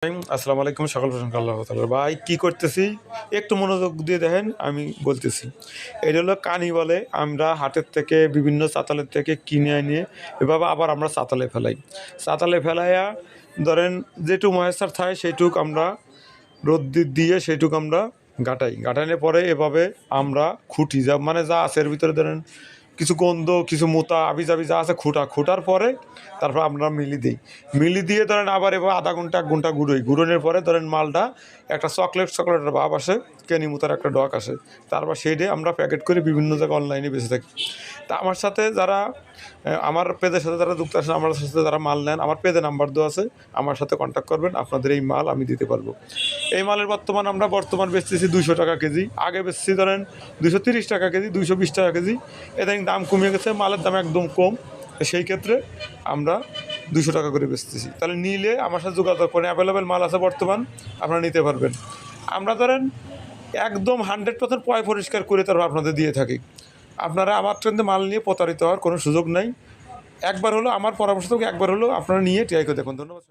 আসসালামু আলাইকুম। সকল প্রশংসা আল্লাহ তাআলার। ভাই কি করতেছি একটু মনোযোগ দিয়ে দেখেন, আমি বলতেছি। এটা হলো কানি বলে। আমরা হাটের থেকে বিভিন্ন চাতালের থেকে কিনে এনে এভাবে আবার আমরা চাতালে ফেলাই। চাতালে ফেলাইয়া ধরেন যেটুক ময়েশ্চার থাকে সেইটুক আমরা রোদ্দুর দিয়ে সেইটুক আমরা গাটাই। গাটানোর পরে এভাবে আমরা খুঁটি মানে যা আছে এর ভিতরে ধরেন কিছু গন্ধ, কিছু মোতা, আবিজাবি যা আছে খুঁটার পরে তারপর আমরা মিলি দিয়ে ধরেন আবার এবার আধা ঘন্টা ১ ঘন্টা গুঁড়োনোর পরে ধরেন মালটা একটা চকলেটের ভাব আসে, কেনি মুতার একটা ডক আসে। তারপর সেইটা আমরা প্যাকেট করে বিভিন্ন জায়গায় অনলাইনে বেঁচে থাকি। তা আমার সাথে যারা আমার পেজের সাথে যারা যুক্ত আছেন, আমার সাথে যারা মাল নেন, আমার পেজে নাম্বার দেওয়া আছে, আমার সাথে কন্ট্যাক্ট করবেন, আপনাদের এই মাল আমি দিতে পারবো। এই মালের আমরা বর্তমান বেচতেছি ২০০ টাকা কেজি। আগে বেচছি ধরেন ২৩০ টাকা কেজি, ২২০ টাকা কেজি। এদিন দাম কমে গেছে, মালের দাম একদম কম। সেই ক্ষেত্রে আমরা ২০০ টাকা করে বেচতেছি। তাহলে নিলে আমার সাথে যোগাযোগ করেন, অ্যাভেলেবেল মাল আছে বর্তমান, আপনারা নিতে পারবেন। আমরা ধরেন একদম 100% পয় পরিষ্কার করে তারপর আপনাদের দিয়ে থাকি। আপনারা আমার ট্রেনে মাল নিয়ে প্রতারিত হওয়ার কোনো সুযোগ নাই। একবার হলো আমার পরামর্শ থেকে একবার হলো আপনারা নিয়ে ট্রাই করে দেখুন। ধন্যবাদ।